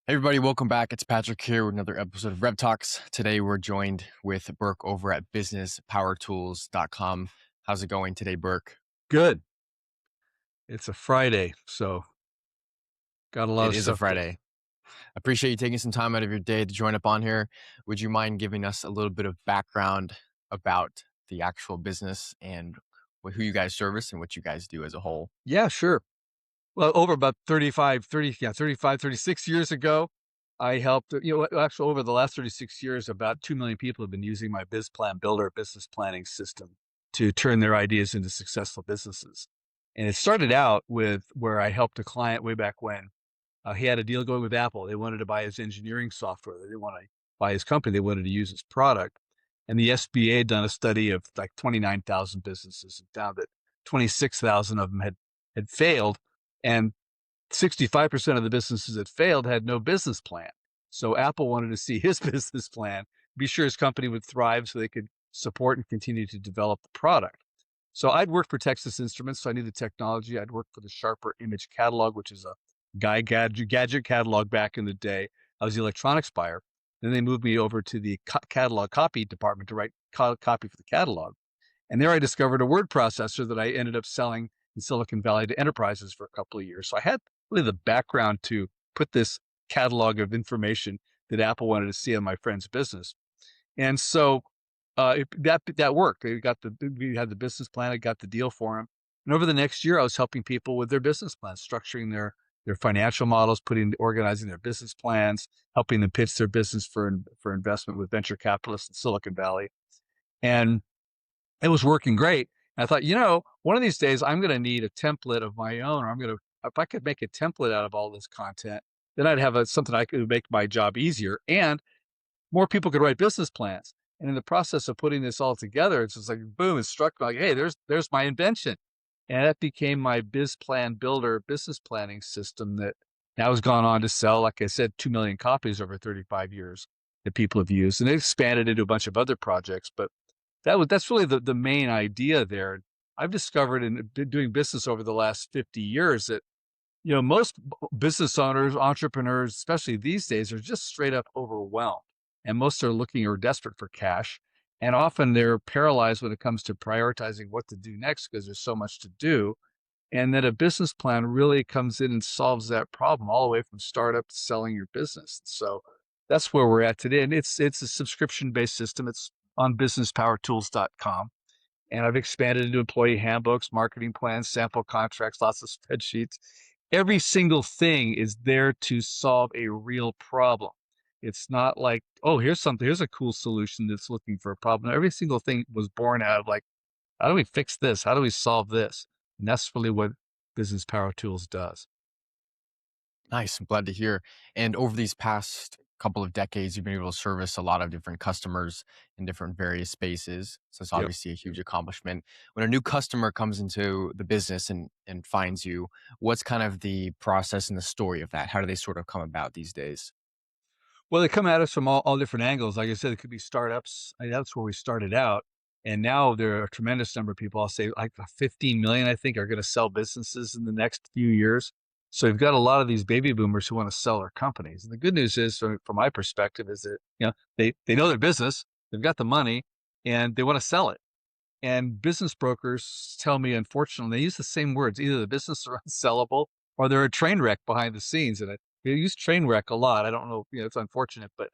Hey everybody, welcome back. It's Patrick here with another episode of RevTalks. Today we're joined with Burke over at BusinessPowerTools.com. How's it going today, Burke? Good. It's a Friday, so got a lot It of is a stuff to. Friday. Appreciate you taking some time out of your day to join up on here. Would you mind giving us a little bit of background about the actual business and who you guys service and what you guys do as a whole? Yeah, sure. Well, over about 36 years ago, I helped, actually over the last 36 years, about 2 million people have been using my Biz Plan Builder business planning system to turn their ideas into successful businesses. And it started out with where I helped a client way back when. He had a deal going with Apple. They wanted to buy his engineering software. They didn't want to buy his company. They wanted to use his product. And the SBA had done a study of like 29,000 businesses and found that 26,000 of them had failed. And 65% of the businesses that failed had no business plan. So Apple wanted to see his business plan, be sure his company would thrive so they could support and continue to develop the product. So I'd worked for Texas Instruments, so I knew the technology. I'd worked for the Sharper Image Catalog, which is a gadget catalog back in the day. I was the electronics buyer. Then they moved me over to the catalog copy department to write copy for the catalog. And there I discovered a word processor that I ended up selling in Silicon Valley to enterprises for a couple of years. So I had really the background to put this catalog of information that Apple wanted to see on my friend's business. And so that worked. We had the business plan. I got the deal for him. And over the next year, I was helping people with their business plans, structuring their financial models, organizing their business plans, helping them pitch their business for investment with venture capitalists in Silicon Valley. And it was working great. And I thought, one of these days I'm going to need a template of my own, or if I could make a template out of all this content, then I'd have something I could make my job easier and more people could write business plans. And in the process of putting this all together, it's just like, boom, it struck me like, hey, there's my invention. And that became my Biz Plan Builder business planning system that now has gone on to sell, like I said, 2 million copies over 35 years that people have used. And it expanded into a bunch of other projects. But that's really the main idea there. I've discovered in doing business over the last 50 years that, most business owners, entrepreneurs, especially these days, are just straight up overwhelmed. And most are looking or desperate for cash. And often they're paralyzed when it comes to prioritizing what to do next because there's so much to do. And that a business plan really comes in and solves that problem all the way from startup to selling your business. So that's where we're at today. And it's a subscription-based system. It's on businesspowertools.com. And I've expanded into employee handbooks, marketing plans, sample contracts, lots of spreadsheets. Every single thing is there to solve a real problem. It's not like, oh, here's a cool solution that's looking for a problem. Every single thing was born out of like, how do we fix this? How do we solve this? And that's really what Business Power Tools does. Nice. I'm glad to hear. And over these past couple of decades, you've been able to service a lot of different customers in different various spaces. So it's Yep. obviously a huge accomplishment. When a new customer comes into the business and finds you, what's kind of the process and the story of that? How do they sort of come about these days? Well, they come at us from all different angles. Like I said, it could be startups. That's where we started out. And now there are a tremendous number of people. I'll say like 15 million, I think, are going to sell businesses in the next few years. So you've got a lot of these baby boomers who want to sell their companies. And the good news is, from my perspective, is that they know their business, they've got the money, and they want to sell it. And business brokers tell me, unfortunately, they use the same words. Either the business are unsellable or they're a train wreck behind the scenes. And they use train wreck a lot. I don't know, it's unfortunate, but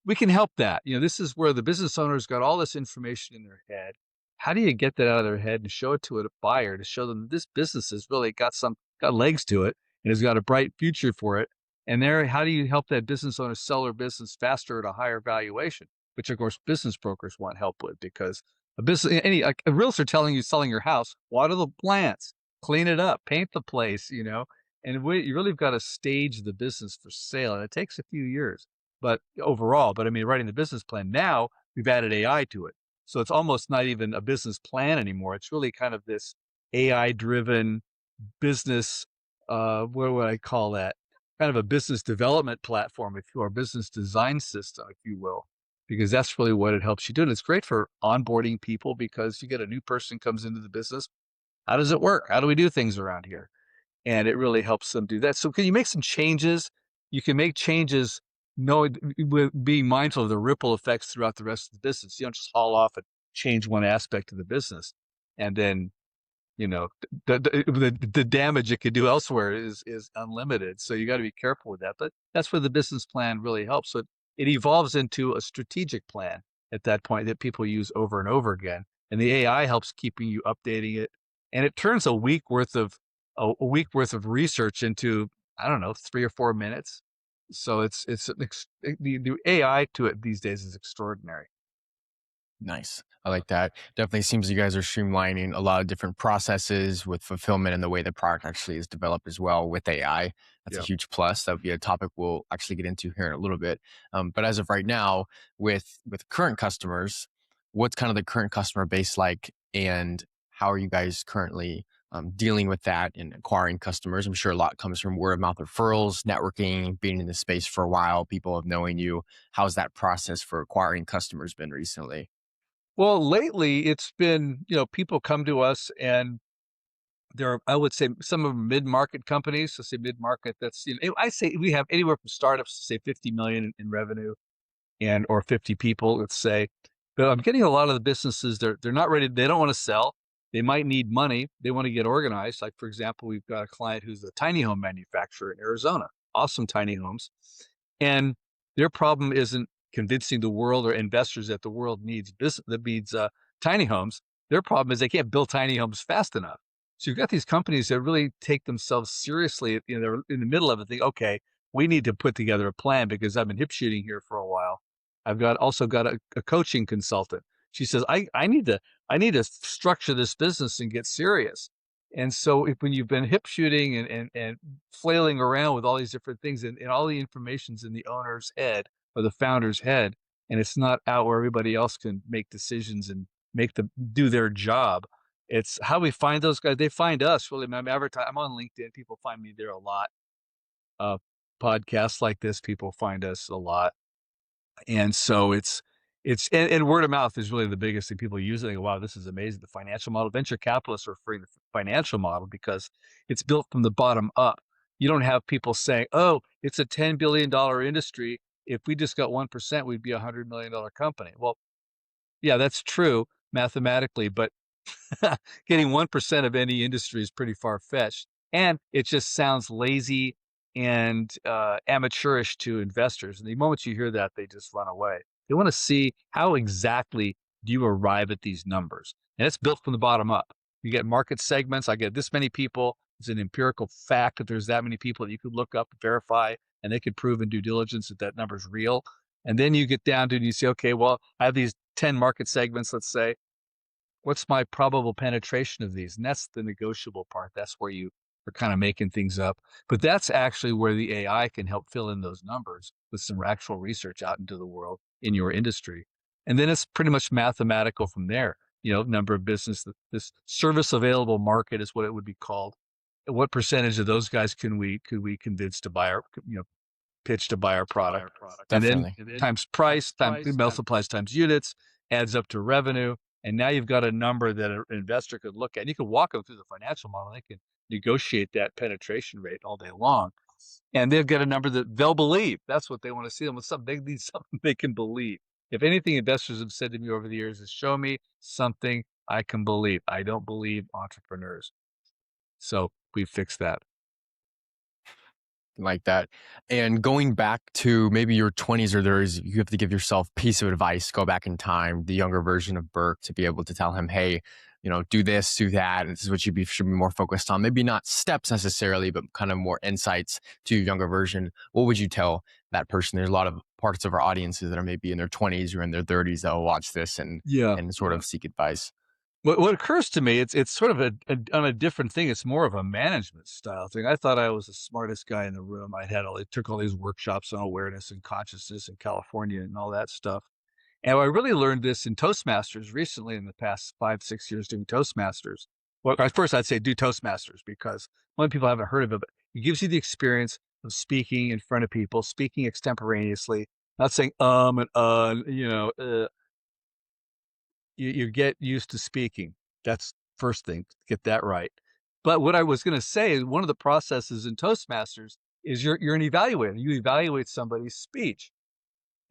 we can help that. This is where the business owner's got all this information in their head. How do you get that out of their head and show it to a buyer to show them this business has really got legs to it and has got a bright future for it? And how do you help that business owner sell their business faster at a higher valuation? Which of course business brokers want help with, because like a realtor telling you selling your house, water the plants, clean it up, paint the place, and you really have got to stage the business for sale. And it takes a few years. But I mean, writing the business plan now, we've added AI to it. So it's almost not even a business plan anymore. It's really kind of this AI driven business, what would I call that? Kind of a business development platform, if you are, business design system, if you will, because that's really what it helps you do. And it's great for onboarding people because you get a new person comes into the business. How does it work? How do we do things around here? And it really helps them do that. So can you make some changes you can make changes knowing with being mindful of the ripple effects throughout the rest of the business. You don't just haul off and change one aspect of the business, and then the damage it could do elsewhere is unlimited. So you got to be careful with that. But that's where the business plan really helps. So it evolves into a strategic plan at that point that people use over and over again. And the AI helps keeping you updating it. And it turns a week worth of research into, I don't know, 3 or 4 minutes. So the AI to it these days is extraordinary. Nice. I like that. Definitely seems you guys are streamlining a lot of different processes with fulfillment and the way the product actually is developed as well with AI. That's a Yeah. huge plus. That would be a topic we'll actually get into here in a little bit. But as of right now, with current customers, what's kind of the current customer base like, and how are you guys currently dealing with that and acquiring customers? I'm sure a lot comes from word of mouth referrals, networking, being in the space for a while, people of knowing you. How's that process for acquiring customers been recently? Well, lately it's been, people come to us and there are, I would say, some of them mid-market companies. So say mid-market, that's, I say we have anywhere from startups to say 50 million in revenue and or 50 people, let's say. But I'm getting a lot of the businesses, they're not ready, they don't want to sell. They might need money. They want to get organized. Like for example, we've got a client who's a tiny home manufacturer in Arizona. Awesome tiny homes. And their problem isn't convincing the world or investors that the world needs business that needs tiny homes. Their problem is they can't build tiny homes fast enough. So you've got these companies that really take themselves seriously. They're in the middle of it. Think, okay, we need to put together a plan because I've been hip shooting here for a while. I've also got a coaching consultant. She says, I need to structure this business and get serious. And so when you've been hip shooting and flailing around with all these different things and all the information's in the owner's head or the founder's head, and it's not out where everybody else can make decisions and do their job. It's how we find those guys. They find us really. I'm on LinkedIn. People find me there a lot. Uh, Podcasts like this, people find us a lot. And so and word of mouth is really the biggest thing. People use it. They go, wow, this is amazing. The financial model, venture capitalists are referring to the financial model because it's built from the bottom up. You don't have people saying, oh, it's a $10 billion industry. If we just got 1%, we'd be a $100 million company. Well, yeah, that's true mathematically, but getting 1% of any industry is pretty far fetched. And it just sounds lazy and amateurish to investors. And the moment you hear that, they just run away. They want to see how exactly do you arrive at these numbers. And it's built from the bottom up. You get market segments. I get this many people. It's an empirical fact that there's that many people that you could look up, verify, and they could prove in due diligence that that number is real. And then you get down to and you say, okay, well, I have these 10 market segments, let's say. What's my probable penetration of these? And that's the negotiable part. That's where you are kind of making things up. But that's actually where the AI can help fill in those numbers with some actual research out into the world in your industry. And then it's pretty much mathematical from there. Number of business, this service available market is what it would be called. And what percentage of those guys could we convince to buy our, pitch to buy our product? And then Definitely. times price, multiplies times units, adds up to revenue. And now you've got a number that an investor could look at. And you can walk them through the financial model. They can negotiate that penetration rate all day long. And they'll get a number that they'll believe. That's what they want to see them with something. They need something they can believe. If anything investors have said to me over the years is show me something I can believe. I don't believe entrepreneurs. So we fixed that. Like that. And going back to maybe your 20s, or you have to give yourself a piece of advice, go back in time, the younger version of Burke, to be able to tell him, hey, do this, do that. And this is what should be more focused on. Maybe not steps necessarily, but kind of more insights to your younger version. What would you tell that person? There's a lot of parts of our audiences that are maybe in their 20s or in their 30s that will watch this and Yeah. sort of seek advice. What occurs to me, it's sort of on a different thing. It's more of a management style thing. I thought I was the smartest guy in the room. I took all these workshops on awareness and consciousness in California and all that stuff. And I really learned this in Toastmasters recently in the past 5, 6 years doing Toastmasters. Well, at first I'd say do Toastmasters because a lot of people haven't heard of it, but it gives you the experience of speaking in front of people, speaking extemporaneously, not saying and you get used to speaking. That's first thing, get that right. But what I was going to say is one of the processes in Toastmasters is you're an evaluator. You evaluate somebody's speech.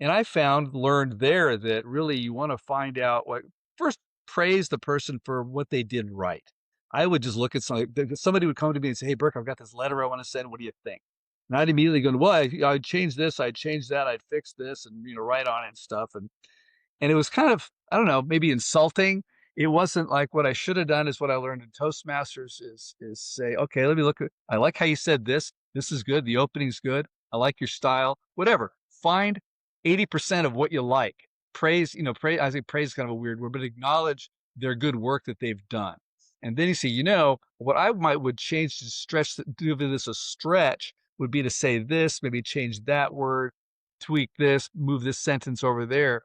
And I learned there that really you want to find out what first praise the person for what they did right. I would just look at somebody would come to me and say, "Hey, Burke, I've got this letter I want to send. What do you think?" And I'd immediately go, "Well, I'd change this, I'd change that, I'd fix this, and write on it and stuff." And it was kind of, I don't know, maybe insulting. It wasn't like what I should have done is what I learned in Toastmasters is say, okay, let me look at, I like how you said this. This is good. The opening's good. I like your style, whatever. Find 80% of what you like. Praise, praise, I think praise is kind of a weird word, but acknowledge their good work that they've done. And then you say, what I would change to give this a stretch would be to say this, maybe change that word, tweak this, move this sentence over there.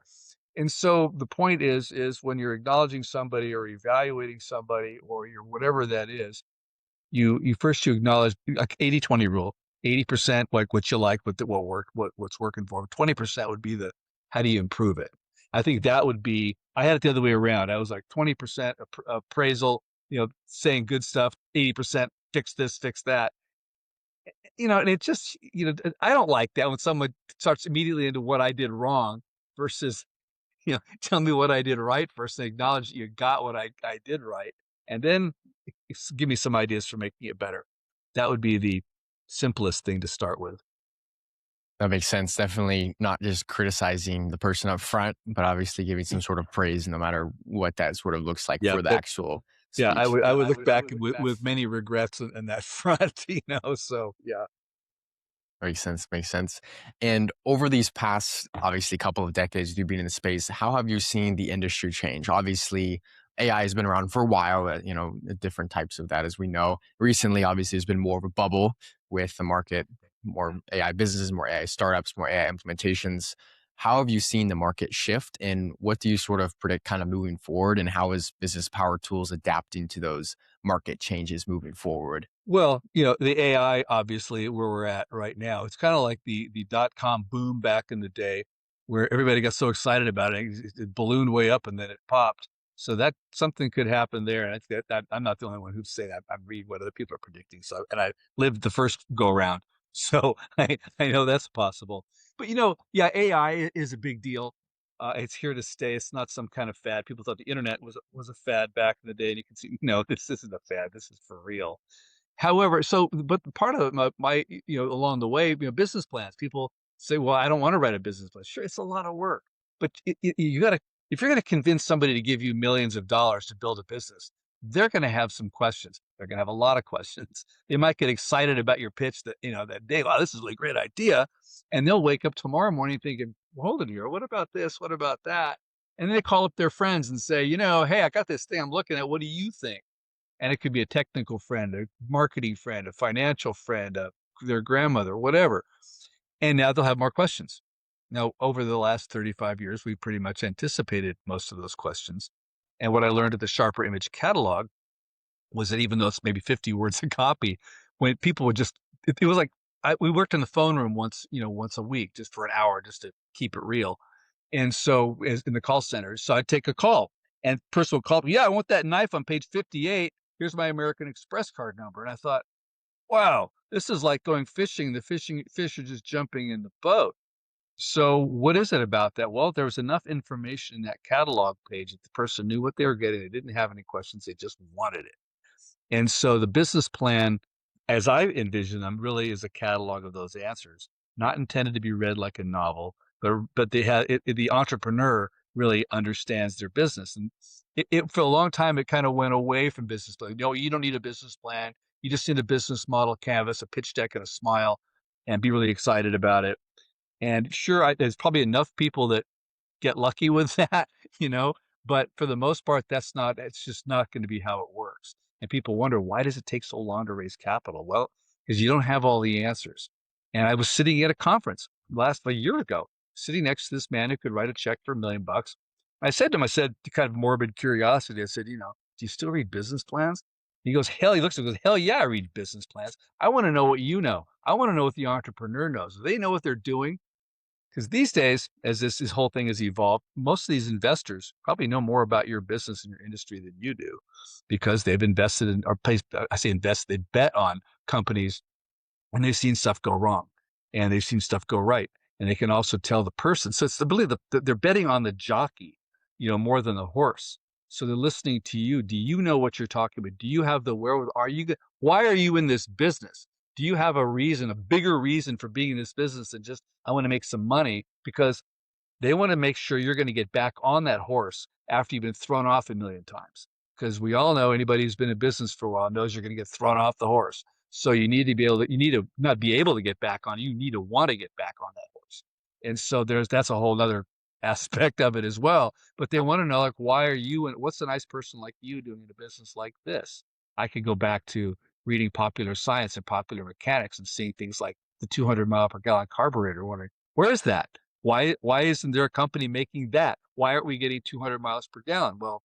And so the point is when you're acknowledging somebody or evaluating somebody or you're whatever that is, you acknowledge like 80-20 rule. 80% like what you like, what worked, what's working for them. 20% would be the how do you improve it? I think that would be, I had it the other way around. I was like 20% appraisal, saying good stuff, 80% fix this, fix that. And it just, I don't like that when someone starts immediately into what I did wrong versus tell me what I did right first and acknowledge that you got what I did right. And then give me some ideas for making it better. That would be the simplest thing to start with. That makes sense. Definitely not just criticizing the person up front, but obviously giving some sort of praise no matter what that sort of looks like Yeah. for the actual Yeah. I speech. would, I would look back with many regrets in that front, so yeah. Makes sense. Makes sense. And over these past, obviously, couple of decades you've been in the space, how have you seen the industry change? Obviously, AI has been around for a while. Different types of that, as we know. Recently, obviously, there's been more of a bubble with the market, more AI businesses, more AI startups, more AI implementations. How have you seen the market shift, and what do you sort of predict kind of moving forward? And how is Business Power Tools adapting to those market changes moving forward? Well, the AI, obviously, where we're at right now, it's kind of like the dot-com boom back in the day where everybody got so excited about it. It ballooned way up and then it popped. So that something could happen there. And I think that I'm not the only one who'd say that. I'm reading what other people are predicting. So, and I lived the first go around. So I know that's possible. But, yeah, AI is a big deal. It's here to stay. It's not some kind of fad. People thought the internet was a fad back in the day. And you can see, no, this isn't a fad. This is for real. However, but part of my along the way, business plans, people say, well, I don't want to write a business plan. Sure, it's a lot of work, but you got to, if you're going to convince somebody to give you millions of dollars to build a business, they're going to have some questions. They're going to have a lot of questions. They might get excited about your pitch that day. Wow, this is a great idea. And they'll wake up tomorrow morning thinking, well, hold it here. What about this? What about that? And then they call up their friends and say, hey, I got this thing I'm looking at. What do you think? And it could be a technical friend, a marketing friend, a financial friend, their grandmother, whatever. And now they'll have more questions. Now, over the last 35 years, we pretty much anticipated most of those questions. And what I learned at the Sharper Image catalog was that even though it's maybe 50 words a copy, when people would just, it was like, we worked in the phone room once a week, just for an hour, just to keep it real. And so in the call center, so I'd take a call and person would call me, yeah, I want that knife on page 58. Here's my American Express card number. And I thought, wow, this is like going fishing. The fish are just jumping in the boat. So what is it about that? Well, there was enough information in that catalog page that the person knew what they were getting. They didn't have any questions. They just wanted it. And so the business plan, as I envision them, really is a catalog of those answers, not intended to be read like a novel, but the entrepreneur really understands their business. And for a long time, it kind of went away from business plan. No, you don't need a business plan. You just need a business model canvas, a pitch deck, and a smile, and be really excited about it. And sure, there's probably enough people that get lucky with that, but for the most part, it's just not going to be how it works. And people wonder, why does it take so long to raise capital? Well, because you don't have all the answers. And I was sitting at a conference a year ago, sitting next to this man who could write a check for $1 million. I said to him, kind of morbid curiosity, I said, do you still read business plans? He goes, he looks at me and goes, hell yeah, I read business plans. I want to know what you know. I want to know what the entrepreneur knows. Do they know what they're doing? Because these days, as this whole thing has evolved, most of these investors probably know more about your business and your industry than you do, because they've invested in, or placed, I say invest, they bet on companies and they've seen stuff go wrong and they've seen stuff go right. And they can also tell the person. So it's the belief that they're betting on the jockey, more than the horse. So they're listening to you. Do you know what you're talking about? Do you have the wherewithal? Why are you in this business? Do you have a reason, a bigger reason for being in this business than just, I want to make some money? Because they want to make sure you're going to get back on that horse after you've been thrown off a million times. Because we all know, anybody who's been in business for a while knows you're going to get thrown off the horse. So you need to not be able to get back on, you need to want to get back on that horse. And so that's a whole other aspect of it as well. But they want to know, like, why are you, and what's a nice person like you doing in a business like this? I could go back to reading popular science and popular mechanics and seeing things like the 200 mile per gallon carburetor, wondering, where is that? Why isn't there a company making that? Why aren't we getting 200 miles per gallon? Well,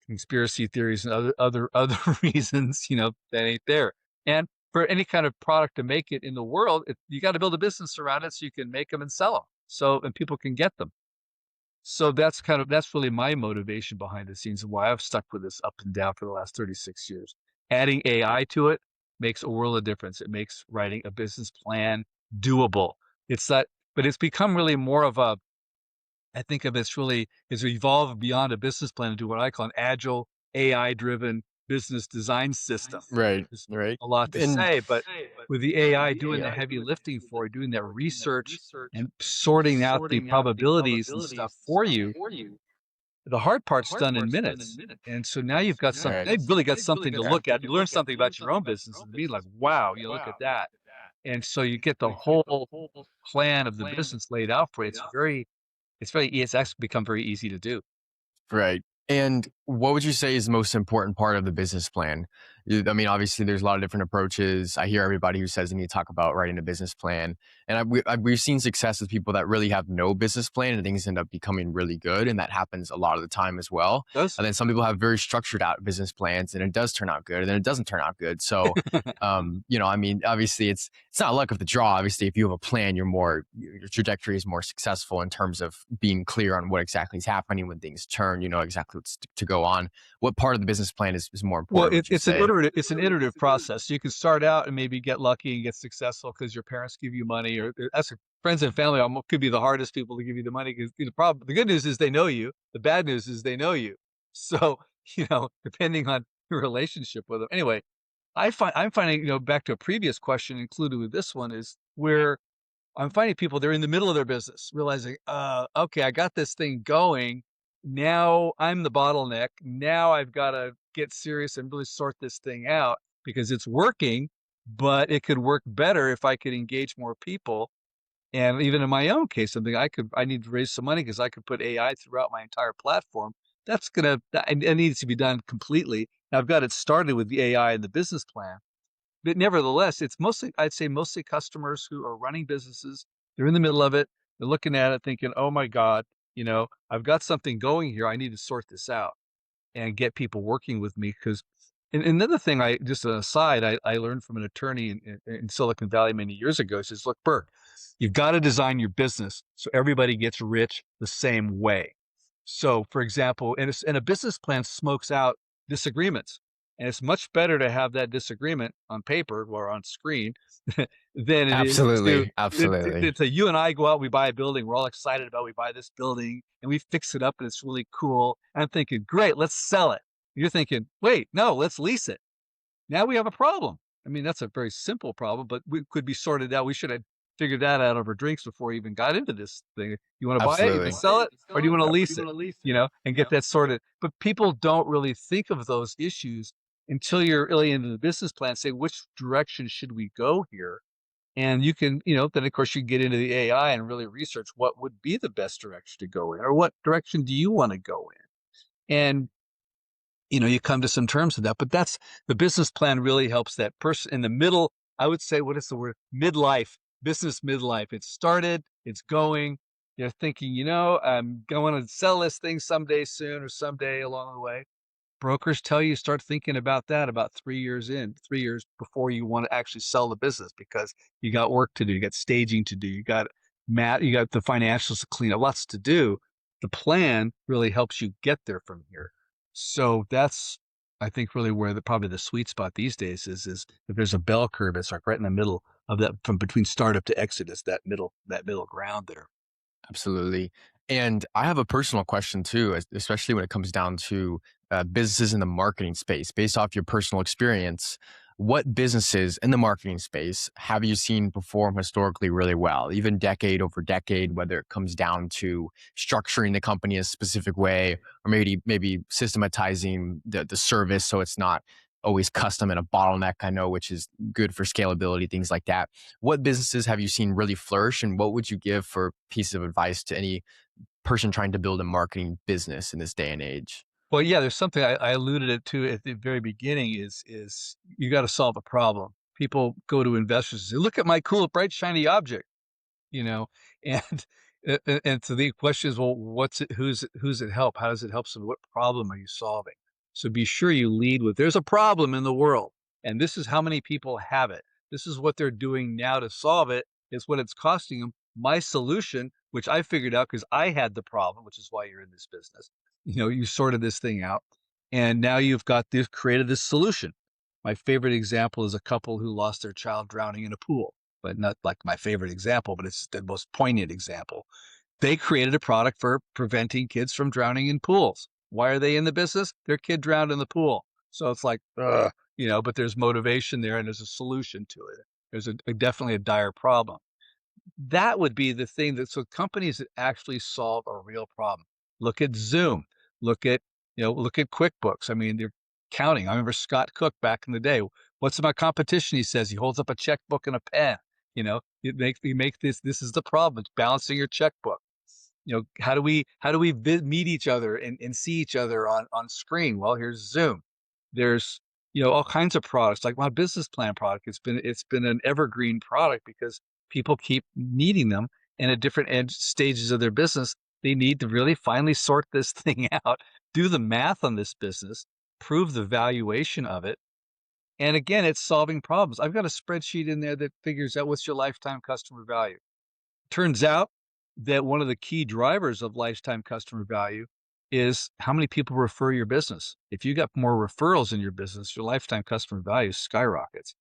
conspiracy theories and other reasons, that ain't there. And for any kind of product to make it in the world, you got to build a business around it so you can make them and sell them. And people can get them. So that's really my motivation behind the scenes and why I've stuck with this up and down for the last 36 years. Adding AI to it makes a world of difference. It makes writing a business plan doable. But it's become really more of I think of it's evolved beyond a business plan into what I call an agile, AI-driven business design system. Right, There's right. a lot to And say, but with the AI doing the heavy lifting for you, doing that research and sorting out the probabilities and stuff for you, the hard part's done in minutes. And so now they've really got something to look at. You learn something about your own business and be like, wow, you look at that. And so you get the whole plan of the business laid out for you. It's actually become very easy to do. right. And what would you say is the most important part of the business plan? I mean, obviously, there's a lot of different approaches. I hear everybody who says they need to talk about writing a business plan. And we've seen success with people that really have no business plan and things end up becoming really good. And that happens a lot of the time as well. Does And then some people have very structured out business plans and it does turn out good and then it doesn't turn out good. So, I mean, obviously, it's not luck of the draw. Obviously, if you have a plan, your trajectory is more successful in terms of being clear on what exactly is happening when things turn, you know exactly what's to go on. What part of the business plan is more Well, important, would you say? it's an iterative process. You can start out and maybe get lucky and get successful because your parents give you money, or that's friends and family could be the hardest people to give you the money because the good news is they know you. The bad news is they know you. So depending on your relationship with them. Anyway, I'm finding back to a previous question included with this one is where I'm finding people, they're in the middle of their business, realizing, okay, I got this thing going. Now I'm the bottleneck. Now I've got to get serious and really sort this thing out because it's working, but it could work better if I could engage more people. And even in my own case, I need to raise some money because I could put AI throughout my entire platform. It needs to be done completely. Now I've got it started with the AI and the business plan. But nevertheless, I'd say mostly customers who are running businesses. They're in the middle of it. They're looking at it thinking, oh my God, I've got something going here. I need to sort this out and get people working with me. And another thing just an aside, I learned from an attorney in Silicon Valley many years ago. He says, look, Burke, you've got to design your business so everybody gets rich the same way. So for example, and a business plan smokes out disagreements. And it's much better to have that disagreement on paper or on screen than it is Absolutely. Absolutely. to you and I go out, we buy a building, we're all excited about, we buy this building and we fix it up and it's really cool. And I'm thinking, great, let's sell it. You're thinking, wait, no, let's lease it. Now we have a problem. I mean, that's a very simple problem, but we could be sorted out. We should have figured that out over drinks before we even got into this thing. You want to buy it, you can Absolutely. sell it, or do you want to lease it? And get that sorted. But people don't really think of those issues until you're really into the business plan, say, which direction should we go here? And you can, then of course you get into the AI and really research what would be the best direction to go in, or what direction do you want to go in? And, you come to some terms with that, but the business plan really helps that person in the middle. I would say, what is the word? Business midlife. It's started, it's going. They're thinking, I'm going to sell this thing someday soon or someday along the way. Brokers tell you start thinking about that about 3 years before you want to actually sell the business because you got work to do, you got staging to do, you got the financials to clean up, lots to do. The plan really helps you get there from here. So that's I think really where probably the sweet spot these days is if there's a bell curve, it's like right in the middle of that from between startup to exit. It's that middle ground there. Absolutely. And I have a personal question too, especially when it comes down to businesses in the marketing space. Based off your personal experience, what businesses in the marketing space have you seen perform historically really well, even decade over decade, whether it comes down to structuring the company a specific way or maybe systematizing the service so it's not always custom and a bottleneck, I know, which is good for scalability, things like that. What businesses have you seen really flourish, and what would you give for piece of advice to any person trying to build a marketing business in this day and age? Well, yeah, there's something I alluded it to at the very beginning is you got to solve a problem. People go to investors and say, "Look at my cool, bright, shiny object," you know, and and so the question is, well, what's it? Who's it help? How does it help? So, what problem are you solving? So, be sure you lead with, "There's a problem in the world, and this is how many people have it. This is what they're doing now to solve it. It's what it's costing them. My solution, which I figured out because I had the problem, which is why you're in this business." You sorted this thing out, and now you've got this created this solution. My favorite example is a couple who lost their child drowning in a pool, but not like my favorite example, but it's the most poignant example. They created a product for preventing kids from drowning in pools. Why are they in the business? Their kid drowned in the pool. So it's like, ugh, but there's motivation there and there's a solution to it. There's definitely a dire problem. That would be the thing that so companies that actually solve a real problem. Look at Zoom. Look at QuickBooks. I mean, they're counting. I remember Scott Cook back in the day. What's my competition? He says he holds up a checkbook and a pen. You make this. This is the problem. It's balancing your checkbook. How do we meet each other and see each other on screen? Well, here's Zoom. There's all kinds of products like my business plan product. It's been an evergreen product because people keep needing them, and at different edge stages of their business, they need to really finally sort this thing out, do the math on this business, prove the valuation of it. And again, it's solving problems. I've got a spreadsheet in there that figures out what's your lifetime customer value. Turns out that one of the key drivers of lifetime customer value is how many people refer your business. If you got more referrals in your business, your lifetime customer value skyrockets.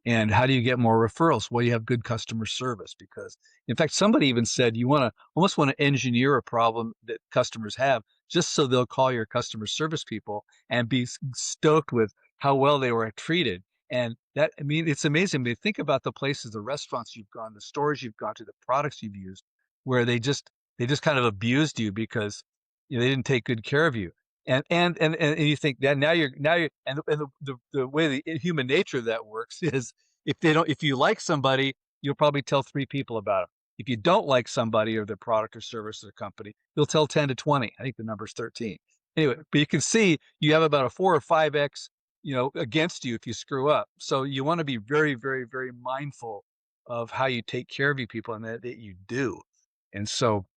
And how do you get more referrals? Well, you have good customer service because, in fact, somebody even said you almost want to engineer a problem that customers have just so they'll call your customer service people and be stoked with how well they were treated. And that, I mean, it's amazing. I mean, think about the places, the restaurants you've gone, the stores you've gone to, the products you've used, where they just kind of abused you because they didn't take good care of you. And you think that now you're and the way the human nature of that works is if you like somebody, you'll probably tell 3 people about them. If you don't like somebody or their product or service or company, you'll tell 10 to 20. I think the number's 13. Anyway, but you can see you have about a 4 or 5x, against you if you screw up. So you want to be very, very, very mindful of how you take care of you people and that you do. And so,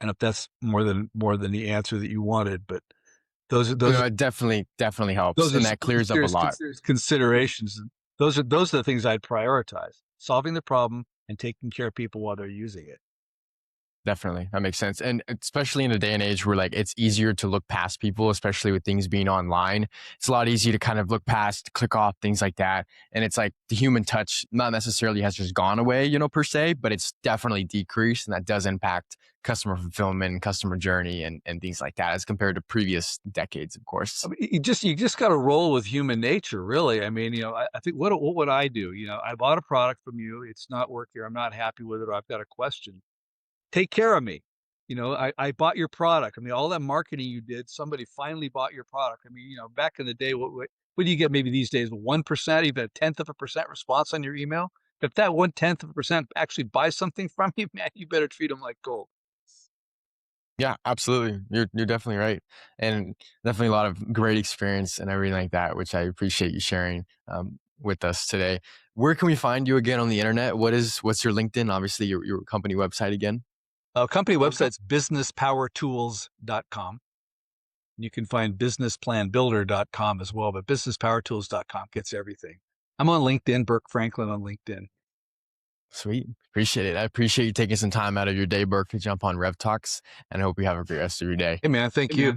and if that's more than the answer that you wanted, but those are those No, it definitely helps, those are and some that clears up a lot. serious considerations. Those are the things I'd prioritize: solving the problem and taking care of people while they're using it. Definitely. That makes sense. And especially in a day and age where like it's easier to look past people, especially with things being online. It's a lot easier to kind of look past, click off, things like that. And it's like the human touch not necessarily has just gone away, per se, but it's definitely decreased. And that does impact customer fulfillment, customer journey, and things like that as compared to previous decades, of I course. mean, you just got to roll with human nature, really. I mean, I think what would I do? I bought a product from you. It's not working. I'm not happy with it. Or I've got a question. Take care of me. I bought your product. I mean, all that marketing you did, somebody finally bought your product. I mean, back in the day, what do you get maybe these days? 1%, even a tenth of a percent response on your email. If that 1/10 of a percent actually buys something from you, man, you better treat them like gold. Yeah, absolutely. You're definitely right. And definitely a lot of great experience and everything like that, which I appreciate you sharing with us today. Where can we find you again on the internet? What's your LinkedIn? Obviously your company website again. Company website's businesspowertools.com. You can find businessplanbuilder.com as well, but businesspowertools.com gets everything. I'm on LinkedIn, Burke Franklin on LinkedIn. Sweet. Appreciate it. I appreciate you taking some time out of your day, Burke, to jump on RevTalks, and I hope you have a great rest of your day. Hey man, thank you.